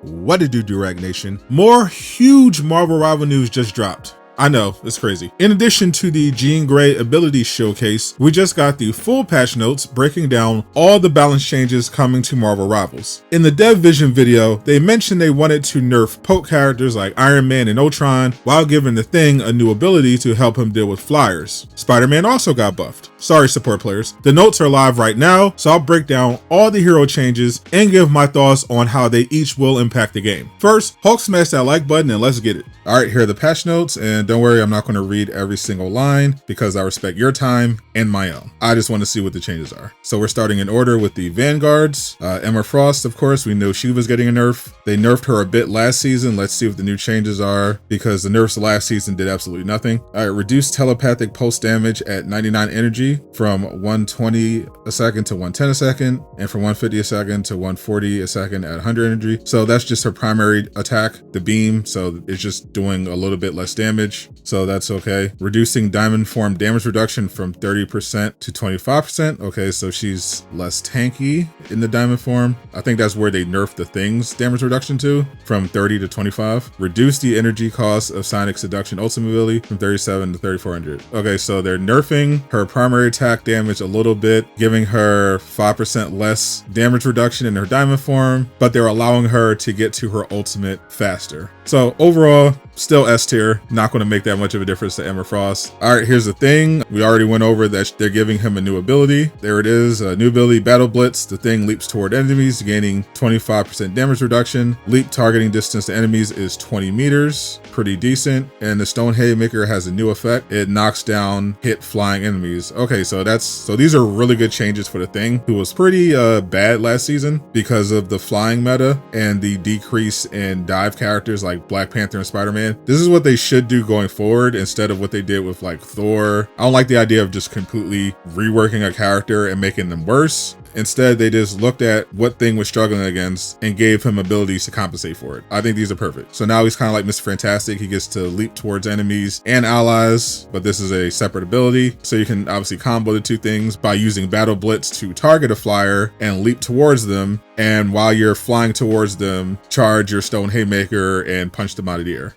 What it do, Durag Nation? More huge Marvel rival news just dropped. I know, it's crazy. In addition to the Jean Grey ability showcase, we just got the full patch notes breaking down all the balance changes coming to Marvel Rivals. In the Dev Vision video, they mentioned they wanted to nerf poke characters like Iron Man and Ultron while giving the Thing a new ability to help him deal with flyers. Spider-Man also got buffed. Sorry, support players. The notes are live right now, so I'll break down all the hero changes and give my thoughts on how they each will impact the game. First, Hulk smash that like button and let's get it. All right, here are the patch notes, and don't worry, I'm not going to read every single line because I respect your time and my own. I just want to see what the changes are. So we're starting in order with the Vanguards. Emma Frost, of course, we knew she was getting a nerf. They nerfed her a bit last season. Let's see what the new changes are because the nerfs last season did absolutely nothing. All right, reduced telepathic pulse damage at 99 energy from 120 a second to 110 a second, and from 150 a second to 140 a second at 100 energy. So that's just her primary attack, the beam. So it's just doing a little bit less damage. So that's okay. Reducing diamond form damage reduction from 30% to 25%. Okay, so she's less tanky in the diamond form. I think that's where they nerfed the Thing's damage reduction to, from 30 to 25. Reduce the energy cost of Sonic Seduction ultimate ability from 37 to 3400. Okay, so they're nerfing her primary attack damage a little bit, giving her 5% less damage reduction in her diamond form, but they're allowing her to get to her ultimate faster. So overall, still S tier, not going to make that much of a difference to Emma Frost. All right, here's the Thing. We already went over that they're giving him a new ability. There it is, a new ability, Battle Blitz. The Thing leaps toward enemies, gaining 25% damage reduction. Leap targeting distance to enemies is 20 meters, pretty decent. And the Stone Haymaker has a new effect. It knocks down hit flying enemies. Okay, so these are really good changes for the Thing, who was pretty bad last season because of the flying meta and the decrease in dive characters like Black Panther and Spider-Man. This is what they should do going forward instead of what they did with like Thor. I don't like the idea of just completely reworking a character and making them worse. Instead, they just looked at what Thing was struggling against and gave him abilities to compensate for it. I think these are perfect. So now he's kind of like Mr. Fantastic. He gets to leap towards enemies and allies, but this is a separate ability. So you can obviously combo the two things by using Battle Blitz to target a flyer and leap towards them. And while you're flying towards them, charge your Stone Haymaker and punch them out of the air.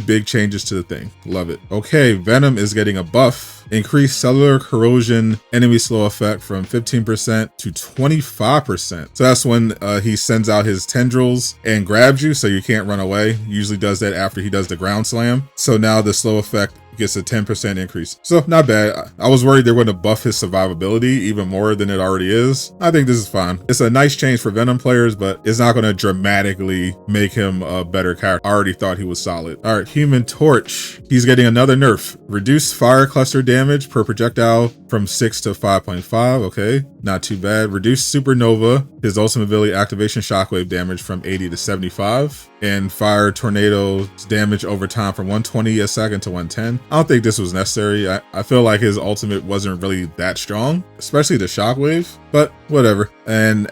Big changes to the Thing. Love it. Okay, Venom is getting a buff. Increased cellular corrosion enemy slow effect from 15% to 25%. So that's when he sends out his tendrils and grabs you so you can't run away. Usually does that after he does the ground slam. So now the slow effect gets a 10% increase. So not bad. I was worried they were going to buff his survivability even more than it already is. I think this is fine. It's a nice change for Venom players, but it's not going to dramatically make him a better character. I already thought he was solid. All right, Human Torch. He's getting another nerf. Reduce fire cluster damage per projectile from 6 to 5.5. Okay, not too bad. Reduce Supernova, his ultimate ability activation shockwave damage from 80 to 75. And fire tornadoes damage over time from 120 a second to 110. I don't think this was necessary. I feel like his ultimate wasn't really that strong, especially the shockwave, but whatever. And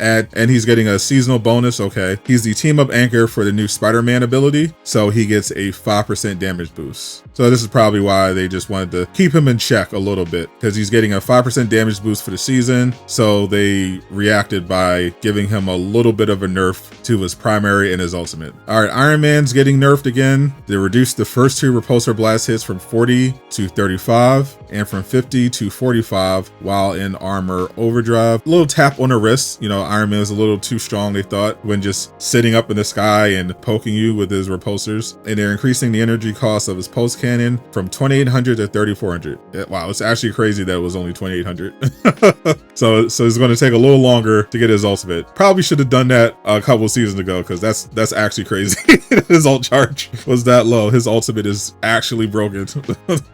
he's getting a seasonal bonus. Okay, he's the team up anchor for the new Spider-Man ability, so he gets a 5% damage boost. So this is probably why they just wanted to keep him in check a little bit, because he's getting a 5% damage boost for the season. So they reacted by giving him a little bit of a nerf to his primary and his ultimate. All right, Iron Man's getting nerfed again. They reduced the first two Repulsor blast hits from 40 to 35 and from 50 to 45 while in armor overdrive. A little tap on the wrist. You know, Iron Man was a little too strong, they thought, when just sitting up in the sky and poking you with his repulsors. And they're increasing the energy cost of his pulse cannon from 2800 to 3400. Wow, it's actually crazy that it was only 2800. So it's going to take a little longer to get his ultimate. Probably should have done that a couple seasons ago, because that's actually crazy. His ult charge was that low. His ultimate is actually broken.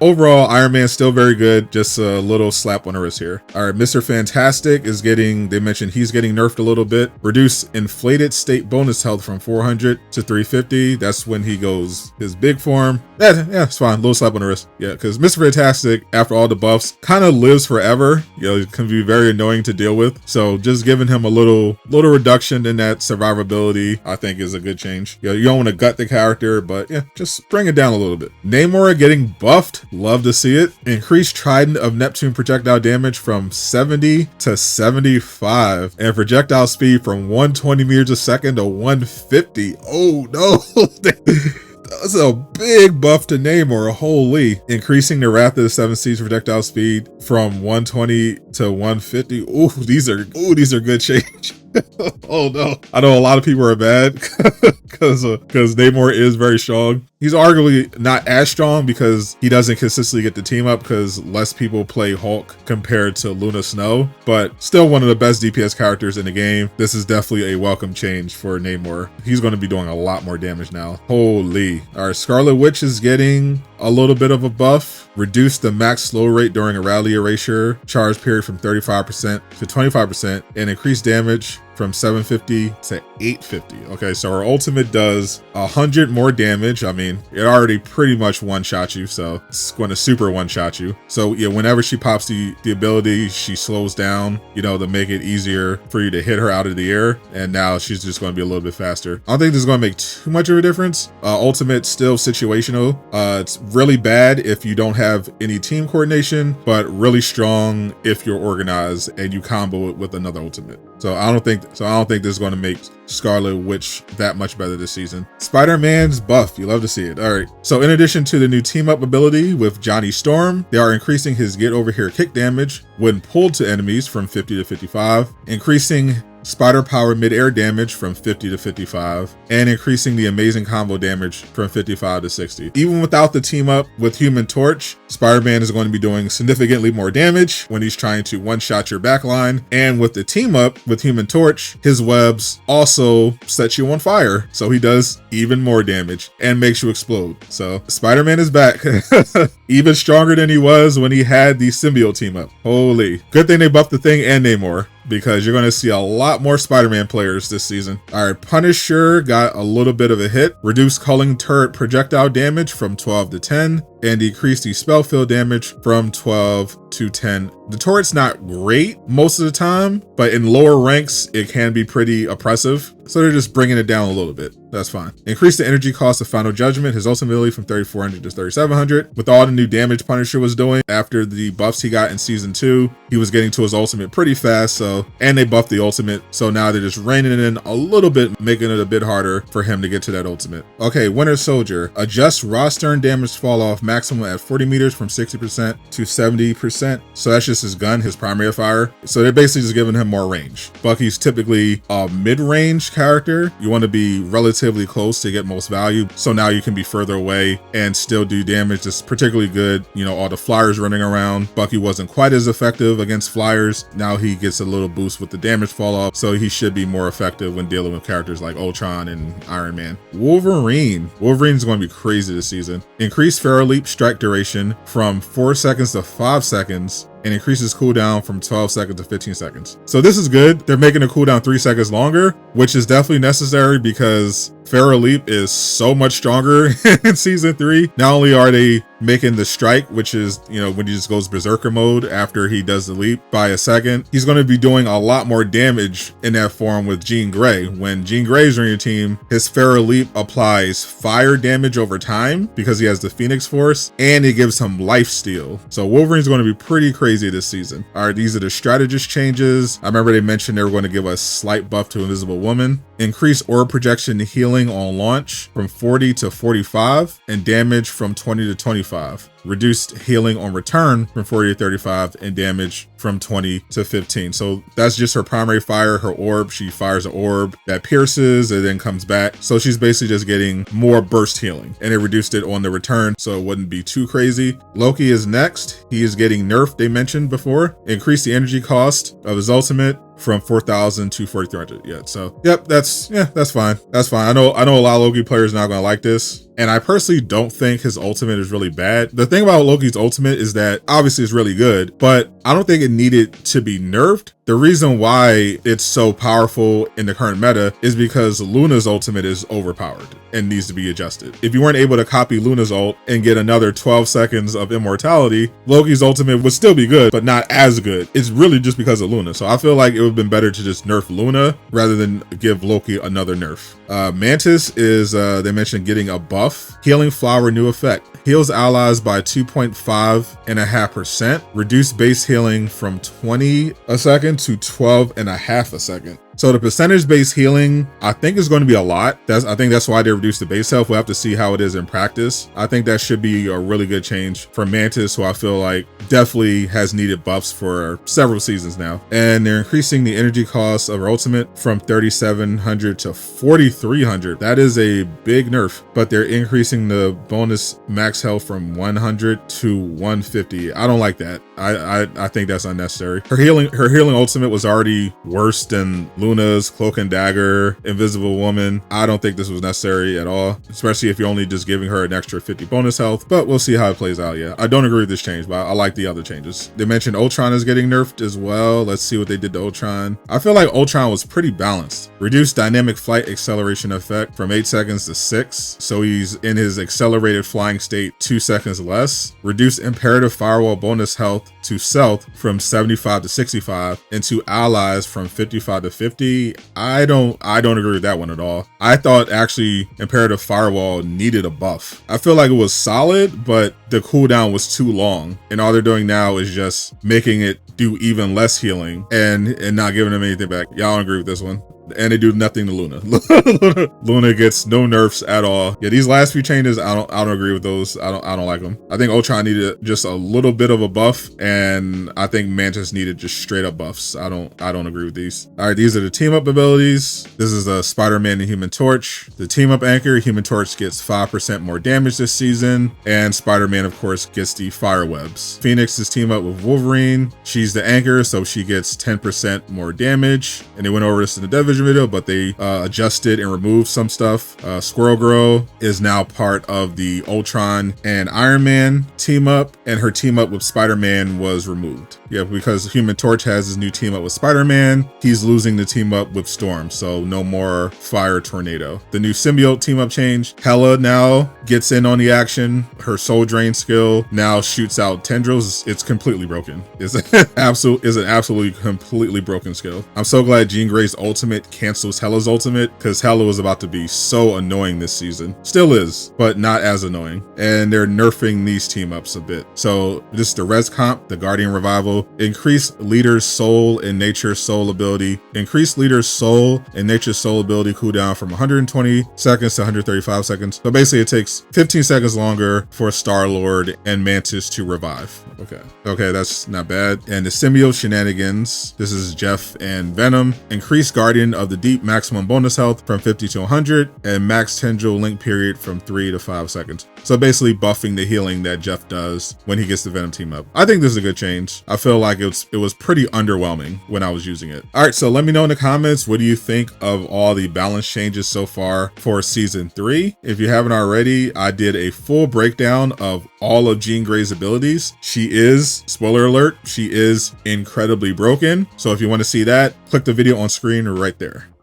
Overall, Iron Man's still very good, just a little slap on the wrist here. All right, Mr. Fantastic is getting, they mentioned he's getting nerfed a little bit. Reduce inflated state bonus health from 400 to 350. That's when he goes his big form. Yeah, it's fine. Little slap on the wrist. Yeah, because Mr. Fantastic, after all the buffs, kind of lives forever. You know, it can be very annoying to deal with. So just giving him a little reduction in that survivability, I think, is a good change. You know, you don't want to gut the character, but yeah, just bring it down a little bit. Namor getting buffed. Love to see it. Increased Trident of Neptune projectile damage from 70 to 75. 135 and projectile speed from 120 meters a second to 150. Oh no. That's a big buff to Namor, holy. Increasing the Wrath of the Seven Seas projectile speed from 120 to 150. Ooh, these are good change. Oh no. I know a lot of people are mad because Namor is very strong. He's arguably not as strong because he doesn't consistently get the team up because less people play Hulk compared to Luna Snow, but still one of the best DPS characters in the game. This is definitely a welcome change for Namor. He's going to be doing a lot more damage now. Holy. All right, Scarlet Witch is getting a little bit of a buff. Reduce the max slow rate during a rally erasure charge period from 35% to 25% and increase damage from 750 to 850. Okay, so our ultimate does 100 more damage. I mean, it already pretty much one-shot you, so it's going to super one-shot you. So yeah, whenever she pops the ability, she slows down, you know, to make it easier for you to hit her out of the air. And now she's just going to be a little bit faster. I don't think this is going to make too much of a difference. Ultimate still situational. It's really bad if you don't have any team coordination, but really strong if you're organized and you combo it with another ultimate. So I don't think this is going to make Scarlet Witch that much better this season. Spider-Man's buff. You love to see it. All right. So in addition to the new team up ability with Johnny Storm, they are increasing his get over here kick damage when pulled to enemies from 50 to 55, increasing spider power mid-air damage from 50 to 55, and increasing the amazing combo damage from 55 to 60. Even without the team up with Human Torch, Spider-Man is going to be doing significantly more damage when he's trying to one-shot your backline. And with the team up with Human Torch, his webs also set you on fire. So he does even more damage and makes you explode. So Spider-Man is back. Even stronger than he was when he had the Symbiote team up. Holy. Good thing they buffed the Thing and Namor, because you're going to see a lot more Spider-Man players this season. All right, Punisher got a little bit of a hit. Reduced culling turret projectile damage from 12 to 10 and decreased the spell field damage from 12 to 10. The turret's not great most of the time, but in lower ranks, it can be pretty oppressive. So they're just bringing it down a little bit. That's fine. Increase the energy cost of Final Judgment, his ultimate ability, from 3,400 to 3,700. With all the new damage Punisher was doing after the buffs he got in season 2, he was getting to his ultimate pretty fast. So, and they buffed the ultimate. So now they're just reining it in a little bit, making it a bit harder for him to get to that ultimate. Okay, Winter Soldier. Adjust raw stern damage fall off maximum at 40 meters from 60% to 70%. So that's just his gun, his primary fire. So they're basically just giving him more range. Bucky's typically a mid-range character. You want to be relatively close to get most value. So now you can be further away and still do damage. That's particularly good. You know, all the flyers running around. Bucky wasn't quite as effective against flyers. Now he gets a little boost with the damage fall off. So he should be more effective when dealing with characters like Ultron and Iron Man. Wolverine. Wolverine's going to be crazy this season. Increase Feral Leap strike duration from 4 seconds to 5 seconds and increases cooldown from 12 seconds to 15 seconds. So this is good. They're making the cooldown 3 seconds longer, which is definitely necessary because Feral Leap is so much stronger in season 3. Not only are they making the strike, which is, you know, when he just goes berserker mode after he does the leap by a second, he's going to be doing a lot more damage in that form with Jean Grey. When Jean Grey's on your team, his Feral Leap applies fire damage over time because he has the Phoenix Force, and it gives him life steal. So Wolverine's going to be pretty crazy this season. All right, these are the strategist changes. I remember they mentioned they were going to give a slight buff to Invisible Woman. Increase orb projection healing on launch from 40 to 45 and damage from 20 to 25. Reduced healing on return from 40 to 35 and damage from 20 to 15. So that's just her primary fire, her orb. She fires an orb that pierces and then comes back. So she's basically just getting more burst healing, and it reduced it on the return so it wouldn't be too crazy. Loki is next. He is getting nerfed, they mentioned before. Increase the energy cost of his ultimate from 4,000 to 4,300. Yeah, so yep, that's fine. That's fine. I know a lot of Loki players are not gonna like this. And I personally don't think his ultimate is really bad. The thing about Loki's ultimate is that obviously it's really good, but I don't think it needed to be nerfed. The reason why it's so powerful in the current meta is because Luna's ultimate is overpowered and needs to be adjusted. If you weren't able to copy Luna's ult and get another 12 seconds of immortality, Loki's ultimate would still be good, but not as good. It's really just because of Luna. So I feel like it would have been better to just nerf Luna rather than give Loki another nerf. Mantis is, they mentioned getting a buff. Healing Flower, new effect. heals allies by 2.5.5%, reduced base healing from 20 a second to 12.5 a second. So the percentage based healing, I think is going to be a lot. I think that's why they reduced the base health. We'll have to see how it is in practice. I think that should be a really good change for Mantis, who I feel like definitely has needed buffs for several seasons now. And they're increasing the energy cost of her ultimate from 3,700 to 4,300. That is a big nerf, but they're increasing the bonus max health from 100 to 150. I don't like that. I think that's unnecessary. Her healing ultimate was already worse than Luna's Cloak and Dagger, Invisible Woman. I don't think this was necessary at all, especially if you're only just giving her an extra 50 bonus health, but we'll see how it plays out. Yeah, I don't agree with this change, but I like the other changes. They mentioned Ultron is getting nerfed as well. Let's see what they did to Ultron. I feel like Ultron was pretty balanced. Reduced dynamic flight acceleration effect from 8 seconds to 6, so he's in his accelerated flying state 2 seconds less. Reduced imperative firewall bonus health to self from 75 to 65, and to allies from 55 to 50. I don't agree with that one at all. I thought actually imperative firewall needed a buff. I feel like it was solid, but the cooldown was too long, and all they're doing now is just making it do even less healing and not giving them anything back. Y'all don't agree with this one. And they do nothing to Luna. Luna gets no nerfs at all. Yeah, these last few changes, I don't agree with those. I don't like them. I think Ultron needed just a little bit of a buff, and I think Mantis needed just straight up buffs. I don't agree with these. All right, these are the team up abilities. This is the Spider-Man and Human Torch. The team up anchor, Human Torch gets 5% more damage this season, and Spider-Man of course gets the fire webs. Phoenix is team up with Wolverine. She's the anchor, so she gets 10% more damage. And they went over this in the division video, but they adjusted and removed some stuff. Squirrel Girl is now part of the Ultron and Iron Man team up, and her team up with Spider-Man was removed. Yeah, because Human Torch has his new team up with Spider-Man, he's losing the team up with Storm, so no more Fire Tornado. The new Symbiote team up change, Hela now gets in on the action. Her Soul Drain skill now shoots out tendrils. It's completely broken. It's an absolutely completely broken skill. I'm so glad Jean Grey's ultimate cancels Hela's ultimate, because Hela was about to be so annoying this season. Still is, but not as annoying. And they're nerfing these team ups a bit. So this is the Res Comp, the Guardian Revival. Increase leader's soul and nature soul ability. Increase leader's soul and nature soul ability cooldown from 120 seconds to 135 seconds. So basically it takes 15 seconds longer for Star-Lord and Mantis to revive. Okay, that's not bad. And the Symbiote Shenanigans, this is Jeff and Venom. Increase Guardian of the Deep maximum bonus health from 50 to 100, and max tendril link period from 3 to 5 seconds. So basically buffing the healing that Jeff does when he gets the Venom team up. I think this is a good change. I feel like it was pretty underwhelming when I was using it. All right, so let me know in the comments, what do you think of all the balance changes so far for season 3? If you haven't already, I did a full breakdown of all of Jean Grey's abilities. She is, spoiler alert, she is incredibly broken. So if you want to see that, click the video on screen right there.